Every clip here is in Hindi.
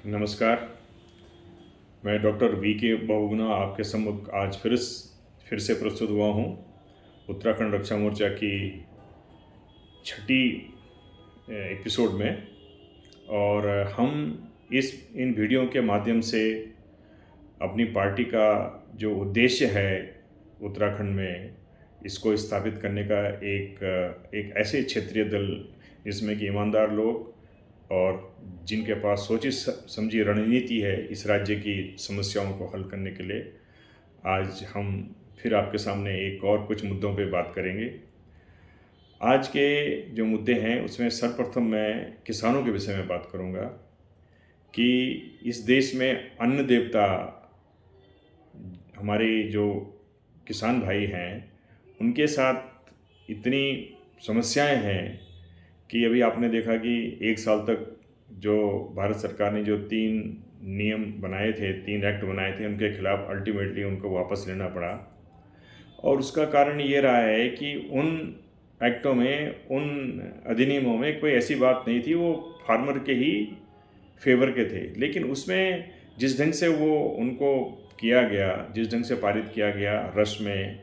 नमस्कार। मैं डॉक्टर वी के बहुगुणा आपके सम्मुख आज फिर से प्रस्तुत हुआ हूँ। उत्तराखंड रक्षा मोर्चा की छठी एपिसोड में। और हम इन वीडियो के माध्यम से अपनी पार्टी का जो उद्देश्य है उत्तराखंड में इसको स्थापित करने का एक ऐसे क्षेत्रीय दल जिसमें कि ईमानदार लोग और जिनके पास सोची समझी रणनीति है इस राज्य की समस्याओं को हल करने के लिए, आज हम फिर आपके सामने एक और कुछ मुद्दों पे बात करेंगे। आज के जो मुद्दे हैं उसमें सर्वप्रथम मैं किसानों के विषय में बात करूंगा कि इस देश में अन्न देवता हमारे जो किसान भाई हैं उनके साथ इतनी समस्याएं हैं कि अभी आपने देखा कि एक साल तक जो भारत सरकार ने जो 3 नियम बनाए थे, 3 एक्ट बनाए थे, उनके खिलाफ अल्टीमेटली उनको वापस लेना पड़ा। और उसका कारण ये रहा है कि उन एक्टों में, उन अधिनियमों में कोई ऐसी बात नहीं थी, वो फार्मर के ही फेवर के थे। लेकिन उसमें जिस ढंग से वो उनको किया गया, जिस ढंग से पारित किया गया रश में,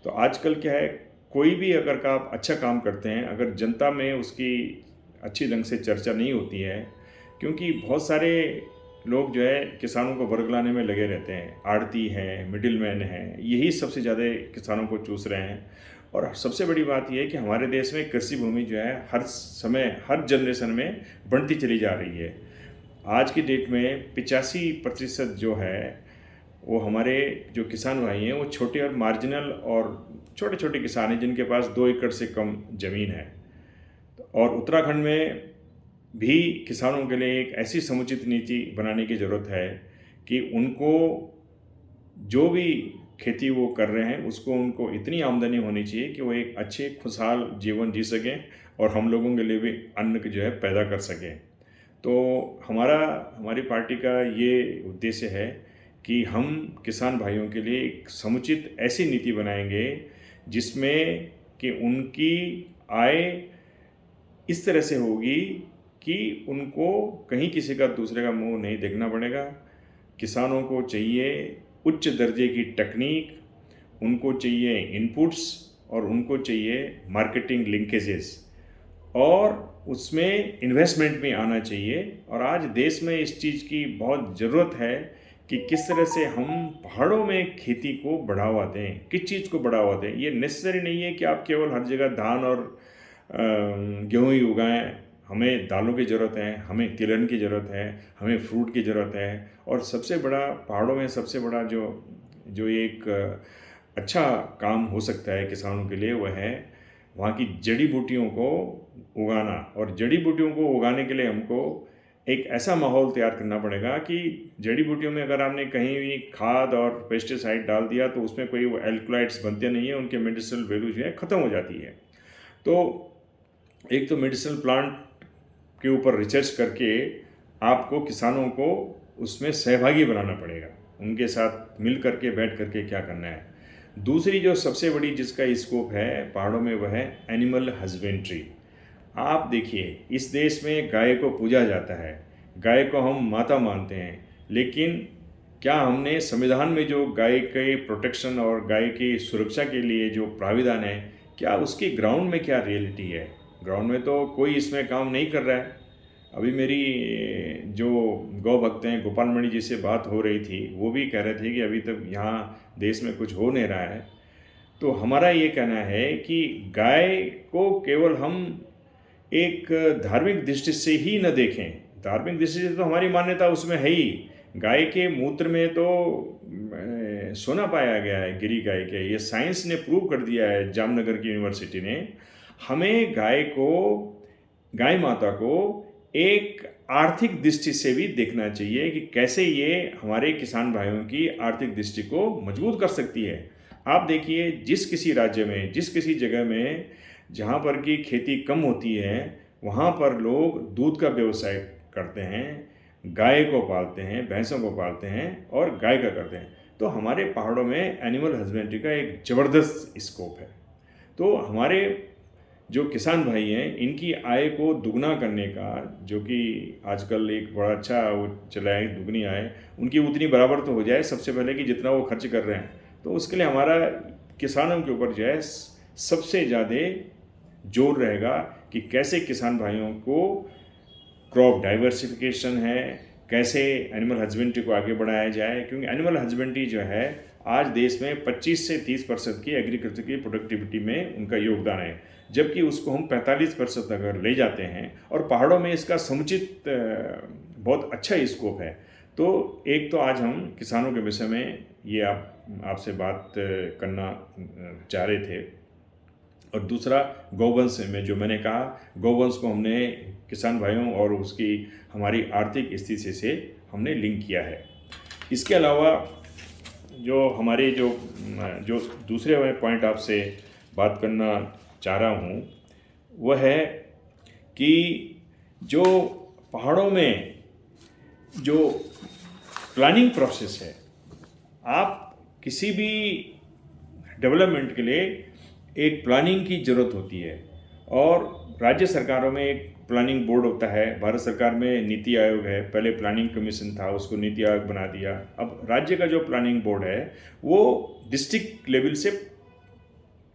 तो आजकल क्या है, कोई भी अगर का आप अच्छा काम करते हैं, अगर जनता में उसकी अच्छी ढंग से चर्चा नहीं होती है, क्योंकि बहुत सारे लोग जो है किसानों को बरगलाने में लगे रहते हैं, आड़ती हैं, मिडिल मैन हैं, यही सबसे ज़्यादा किसानों को चूस रहे हैं। और सबसे बड़ी बात यह है कि हमारे देश में कृषि भूमि जो है हर समय, हर जनरेशन में बढ़ती चली जा रही है। आज की डेट में 85% जो है वो हमारे जो किसान भाई हैं वो छोटे और मार्जिनल और छोटे छोटे किसान हैं जिनके पास 2 एकड़ से कम ज़मीन है। और उत्तराखंड में भी किसानों के लिए एक ऐसी समुचित नीति बनाने की ज़रूरत है कि उनको जो भी खेती वो कर रहे हैं उसको उनको इतनी आमदनी होनी चाहिए कि वो एक अच्छे खुशहाल जीवन जी सकें और हम लोगों के लिए भी अन्न जो है पैदा कर सकें। तो हमारी पार्टी का ये उद्देश्य है कि हम किसान भाइयों के लिए एक समुचित ऐसी नीति बनाएंगे जिसमें कि उनकी आय इस तरह से होगी कि उनको कहीं किसी का दूसरे का मुंह नहीं देखना पड़ेगा। किसानों को चाहिए उच्च दर्जे की टेक्निक, उनको चाहिए इनपुट्स और उनको चाहिए मार्केटिंग लिंकेजेस, और उसमें इन्वेस्टमेंट भी आना चाहिए। और आज देश में इस चीज़ की बहुत ज़रूरत है कि किस तरह से हम पहाड़ों में खेती को बढ़ावा दें, किस चीज़ को बढ़ावा दें। ये नेसेसरी नहीं है कि आप केवल हर जगह धान और गेहूँ ही उगाएं। हमें दालों की ज़रूरत है, हमें तिलहन की ज़रूरत है, हमें फ्रूट की ज़रूरत है। और सबसे बड़ा, पहाड़ों में सबसे बड़ा जो एक अच्छा काम हो सकता है किसानों के लिए, वह है वहाँ की जड़ी बूटियों को उगाना। और जड़ी बूटियों को उगाने के लिए हमको एक ऐसा माहौल तैयार करना पड़ेगा कि जड़ी बूटियों में अगर आपने कहीं भी खाद और पेस्टिसाइड डाल दिया तो उसमें कोई वो एल्कलॉइड्स बनते नहीं हैं, उनके मेडिसिनल वैल्यू जो है ख़त्म हो जाती है। तो एक तो मेडिसिनल प्लांट के ऊपर रिसर्च करके आपको किसानों को उसमें सहभागी बनाना पड़ेगा, उनके साथ मिल करके बैठ करके क्या करना है। दूसरी जो सबसे बड़ी जिसका स्कोप है पहाड़ों में, वह है एनिमल हस्बेंड्री। आप देखिए, इस देश में गाय को पूजा जाता है, गाय को हम माता मानते हैं, लेकिन क्या हमने संविधान में जो गाय के प्रोटेक्शन और गाय की सुरक्षा के लिए जो प्राविधान है, क्या उसकी ग्राउंड में क्या रियलिटी है? ग्राउंड में तो कोई इसमें काम नहीं कर रहा है। अभी मेरी जो गौ भक्त हैं गोपाल मणि जी से बात हो रही थी, वो भी कह रहे थे कि अभी तक यहाँ देश में कुछ हो नहीं रहा है। तो हमारा ये कहना है कि गाय को केवल हम एक धार्मिक दृष्टि से ही न देखें। धार्मिक दृष्टि से तो हमारी मान्यता उसमें है ही। गाय के मूत्र में तो सोना पाया गया है, गिरी गाय के, ये साइंस ने प्रूव कर दिया है, जामनगर की यूनिवर्सिटी ने। हमें गाय माता को एक आर्थिक दृष्टि से भी देखना चाहिए कि कैसे ये हमारे किसान भाइयों की आर्थिक दृष्टि को मजबूत कर सकती है। आप देखिए, जिस किसी राज्य में, जिस किसी जगह में जहाँ पर की खेती कम होती है, वहाँ पर लोग दूध का व्यवसाय करते हैं, गाय को पालते हैं, भैंसों को पालते हैं और गाय का करते हैं। तो हमारे पहाड़ों में एनिमल हस्बेंड्री का एक ज़बरदस्त स्कोप है। तो हमारे जो किसान भाई हैं इनकी आय को दुगना करने का, जो कि आजकल एक बड़ा अच्छा वो चला है, दुगनी आय उनकी उतनी बराबर तो हो जाए सबसे पहले कि जितना वो खर्च कर रहे हैं। तो उसके लिए हमारा किसानों के ऊपर जो है सबसे ज़्यादा जोर रहेगा कि कैसे किसान भाइयों को क्रॉप डाइवर्सिफिकेशन है, कैसे एनिमल हस्बेंड्री को आगे बढ़ाया जाए, क्योंकि एनिमल हस्बेंड्री जो है आज देश में 25 से 30% की एग्रीकल्चर की प्रोडक्टिविटी में उनका योगदान है, जबकि उसको हम 45% अगर ले जाते हैं, और पहाड़ों में इसका समुचित बहुत अच्छा स्कोप है। तो एक तो आज हम किसानों के विषय में ये आपसे बात करना चाह रहे थे, और दूसरा गौवंश में जो मैंने कहा, गौवंश को हमने किसान भाइयों और उसकी हमारी आर्थिक स्थिति से हमने लिंक किया है। इसके अलावा जो हमारे जो दूसरे मैं पॉइंट आपसे बात करना चाह रहा हूँ वह है कि जो पहाड़ों में जो प्लानिंग प्रोसेस है, आप किसी भी डेवलपमेंट के लिए एक प्लानिंग की ज़रूरत होती है, और राज्य सरकारों में एक प्लानिंग बोर्ड होता है, भारत सरकार में नीति आयोग है, पहले प्लानिंग कमीशन था, उसको नीति आयोग बना दिया। अब राज्य का जो प्लानिंग बोर्ड है वो डिस्ट्रिक्ट लेवल से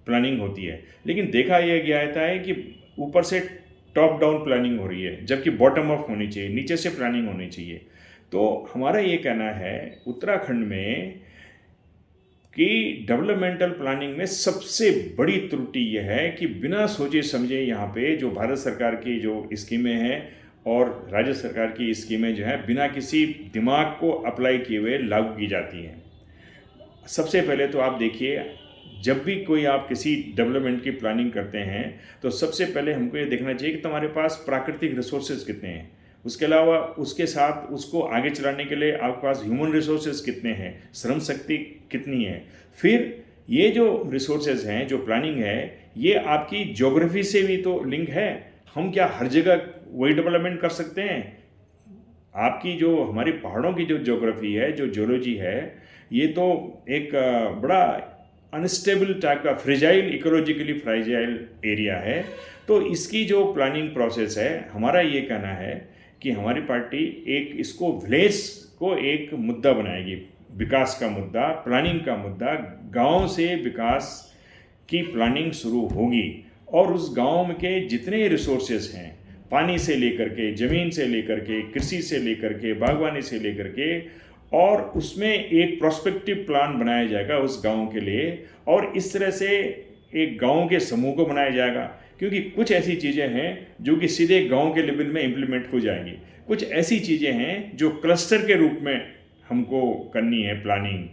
प्लानिंग होती है, लेकिन देखा यह गया है कि ऊपर से टॉप डाउन प्लानिंग हो रही है, जबकि बॉटम अप होनी चाहिए, नीचे से प्लानिंग होनी चाहिए। तो हमारा ये कहना है उत्तराखंड में कि डेवलपमेंटल प्लानिंग में सबसे बड़ी त्रुटि यह है कि बिना सोचे समझे यहाँ पे जो भारत सरकार की जो स्कीमें हैं और राज्य सरकार की स्कीमें जो हैं बिना किसी दिमाग को अप्लाई किए हुए लागू की जाती हैं। सबसे पहले तो आप देखिए, जब भी कोई आप किसी डेवलपमेंट की प्लानिंग करते हैं तो सबसे पहले हमको ये देखना चाहिए कि तुम्हारे पास प्राकृतिक रिसोर्सेज कितने हैं, उसके अलावा उसके साथ उसको आगे चलाने के लिए आपके पास ह्यूमन रिसोर्सेज कितने हैं, श्रम शक्ति कितनी है। फिर ये जो रिसोर्सेज हैं, जो प्लानिंग है, ये आपकी ज्योग्राफी से भी तो लिंक है। हम क्या हर जगह वही डेवलपमेंट कर सकते हैं? आपकी जो हमारी पहाड़ों की जो ज्योग्राफी है, जो जियोलॉजी है, ये तो एक बड़ा अनस्टेबल टाइप का फ्रेजाइल, इकोलॉजिकली फ्रेजाइल एरिया है। तो इसकी जो प्लानिंग प्रोसेस है, हमारा ये कहना है कि हमारी पार्टी एक इसको विलेज को एक मुद्दा बनाएगी, विकास का मुद्दा, प्लानिंग का मुद्दा। गांव से विकास की प्लानिंग शुरू होगी और उस गांव के जितने रिसोर्सेज हैं, पानी से लेकर के, ज़मीन से लेकर के, कृषि से लेकर के, बागवानी से लेकर के, और उसमें एक प्रोस्पेक्टिव प्लान बनाया जाएगा उस गांव के लिए, और इस तरह से एक गांव के समूह को बनाया जाएगा। क्योंकि कुछ ऐसी चीज़ें हैं जो कि सीधे गांव के लेवल में इम्प्लीमेंट हो जाएंगी, कुछ ऐसी चीज़ें हैं जो क्लस्टर के रूप में हमको करनी है प्लानिंग।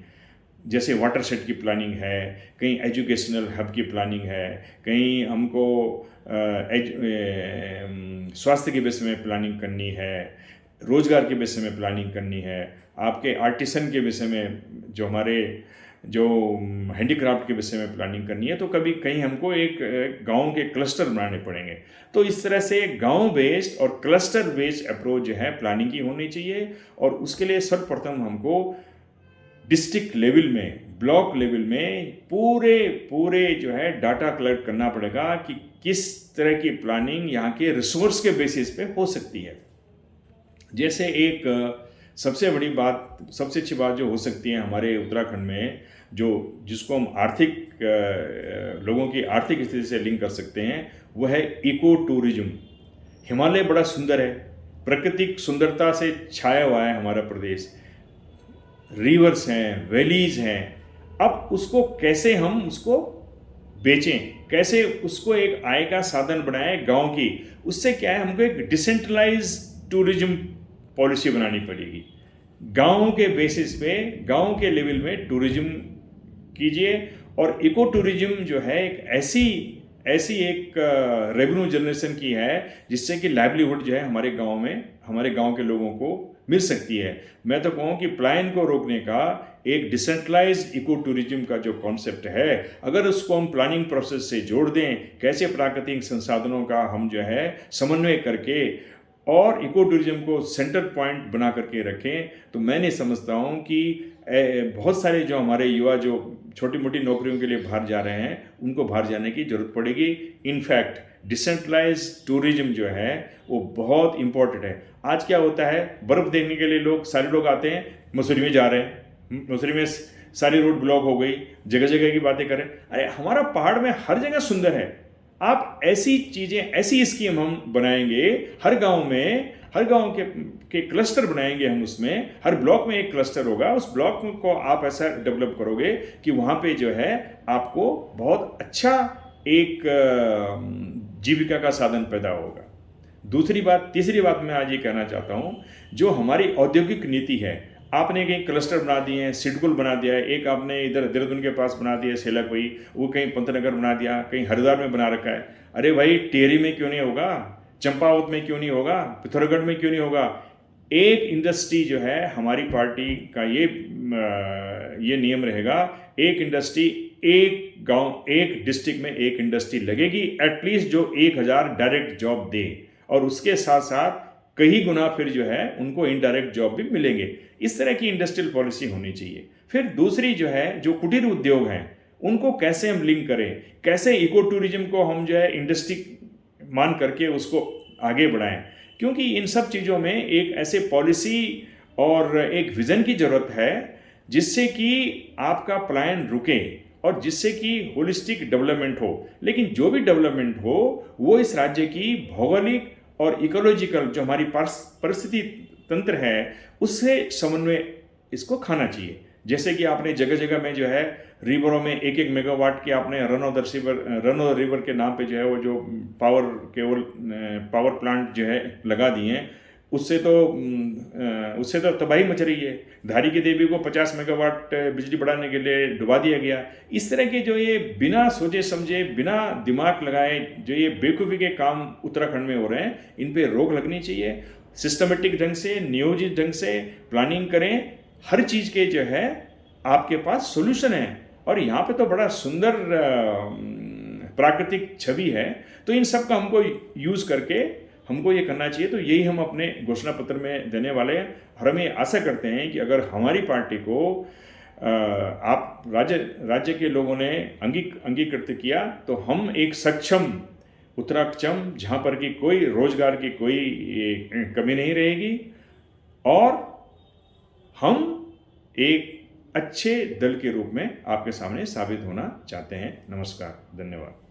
जैसे वाटर सेट की प्लानिंग है, कहीं एजुकेशनल हब की प्लानिंग है, कहीं हमको स्वास्थ्य के विषय में प्लानिंग करनी है, रोजगार के विषय में प्लानिंग करनी है, आपके आर्टिसन के विषय में, जो हमारे जो हैंडीक्राफ्ट के विषय में प्लानिंग करनी है। तो कभी कहीं हमको एक गांव के क्लस्टर बनाने पड़ेंगे। तो इस तरह से गांव बेस्ड और क्लस्टर बेस्ड अप्रोच जो है प्लानिंग की होनी चाहिए, और उसके लिए सर्वप्रथम हमको डिस्ट्रिक्ट लेवल में, ब्लॉक लेवल में पूरे जो है डाटा कलेक्ट करना पड़ेगा कि किस तरह की प्लानिंग यहाँ के रिसोर्स के बेसिस पे हो सकती है। जैसे एक सबसे बड़ी बात, सबसे अच्छी बात जो हो सकती है हमारे उत्तराखंड में, जिसको हम लोगों की आर्थिक स्थिति से लिंक कर सकते हैं, वह है इको टूरिज्म। हिमालय बड़ा सुंदर है, प्राकृतिक सुंदरता से छाया हुआ है हमारा प्रदेश, रिवर्स हैं, वैलीज हैं। अब उसको कैसे हम उसको बेचें, कैसे उसको एक आय का साधन बनाएं गांव की, उससे क्या है, हमको एक डिसेंट्रलाइज टूरिज्म पॉलिसी बनानी पड़ेगी। गांव के बेसिस पे, गांव के लेवल में टूरिज्म कीजिए, और इको टूरिज्म जो है एक ऐसी एक रेवेन्यू जनरेशन की है जिससे कि लाइवलीहुड जो है हमारे गांव में, हमारे गांव के लोगों को मिल सकती है। मैं तो कहूँ कि पलायन को रोकने का एक डिसेंट्रलाइज्ड इको टूरिज्म का जो कॉन्सेप्ट है, अगर उसको हम प्लानिंग प्रोसेस से जोड़ दें, कैसे प्राकृतिक संसाधनों का हम जो है समन्वय करके और इको टूरिज्म को सेंटर पॉइंट बना करके रखें, तो मैं नहीं समझता हूँ कि बहुत सारे जो हमारे युवा जो छोटी मोटी नौकरियों के लिए बाहर जा रहे हैं, उनको बाहर जाने की ज़रूरत पड़ेगी। इनफैक्ट डिसेंट्रलाइज टूरिज्म जो है वो बहुत इम्पोर्टेंट है। आज क्या होता है, बर्फ़ देखने के लिए सारे लोग आते हैं, मसूरी में जा रहे हैं, मसूरी में सारी रोड ब्लॉक हो गई, जगह जगह की बातें करें। अरे हमारा पहाड़ में हर जगह सुंदर है। आप ऐसी चीज़ें, ऐसी स्कीम हम बनाएंगे, हर गांव में, हर गांव के क्लस्टर बनाएंगे हम, उसमें हर ब्लॉक में एक क्लस्टर होगा, उस ब्लॉक को आप ऐसा डेवलप करोगे कि वहाँ पे जो है आपको बहुत अच्छा एक जीविका का साधन पैदा होगा। तीसरी बात मैं आज ये कहना चाहता हूँ, जो हमारी औद्योगिक नीति है, आपने कहीं क्लस्टर बना दिए हैं, सिडकुल बना दिया है, एक आपने इधर देहरादून के पास बना दिया सेला कोई, वो कहीं पंतनगर बना दिया, कहीं हरिद्वार में बना रखा है। अरे भाई टेहरी में क्यों नहीं होगा, चंपावत में क्यों नहीं होगा, पिथौरागढ़ में क्यों नहीं होगा? एक इंडस्ट्री जो है, हमारी पार्टी का ये नियम रहेगा, एक इंडस्ट्री, एक गांव, एक डिस्ट्रिक्ट में एक इंडस्ट्री लगेगी एटलीस्ट, जो 1000 डायरेक्ट जॉब दे, और उसके साथ साथ कई गुना फिर जो है उनको इनडायरेक्ट जॉब भी मिलेंगे। इस तरह की इंडस्ट्रियल पॉलिसी होनी चाहिए। फिर दूसरी जो है, जो कुटीर उद्योग हैं, उनको कैसे हम लिंक करें, कैसे इको टूरिज्म को हम जो है इंडस्ट्री मान करके उसको आगे बढ़ाएं, क्योंकि इन सब चीज़ों में एक ऐसे पॉलिसी और एक विज़न की ज़रूरत है जिससे कि आपका पलायन रुके और जिससे कि होलिस्टिक डेवलपमेंट हो। लेकिन जो भी डेवलपमेंट हो वो इस राज्य की भौगोलिक और इकोलॉजिकल जो हमारी परिस्थिति तंत्र है उससे समन्वय इसको खाना चाहिए। जैसे कि आपने जगह जगह में जो है रिवरों में 1-1 मेगावाट के आपने रन ऑफ द रिवर के नाम पे जो है वो जो पावर प्लांट जो है लगा दिए हैं, उससे तो तबाही मच रही है। धारी की देवी को 50 मेगावाट बिजली बढ़ाने के लिए डुबा दिया गया। इस तरह के जो ये बिना सोचे समझे, बिना दिमाग लगाए जो ये बेवकूफ़ी के काम उत्तराखंड में हो रहे हैं, इन पे रोक लगनी चाहिए। सिस्टमेटिक ढंग से, नियोजित ढंग से प्लानिंग करें। हर चीज़ के जो है आपके पास सोल्यूशन है, और यहाँ पे तो बड़ा सुंदर प्राकृतिक छवि है। तो इन सब का हमको यूज़ करके हमको ये करना चाहिए। तो यही हम अपने घोषणा पत्र में देने वाले हैं, और हम ये आशा करते हैं कि अगर हमारी पार्टी को आप राज्य के लोगों ने अंगीकृत किया तो हम एक सक्षम उत्तराखंड, जहाँ पर कि कोई रोजगार की कोई कमी नहीं रहेगी, और हम एक अच्छे दल के रूप में आपके सामने साबित होना चाहते हैं। नमस्कार, धन्यवाद।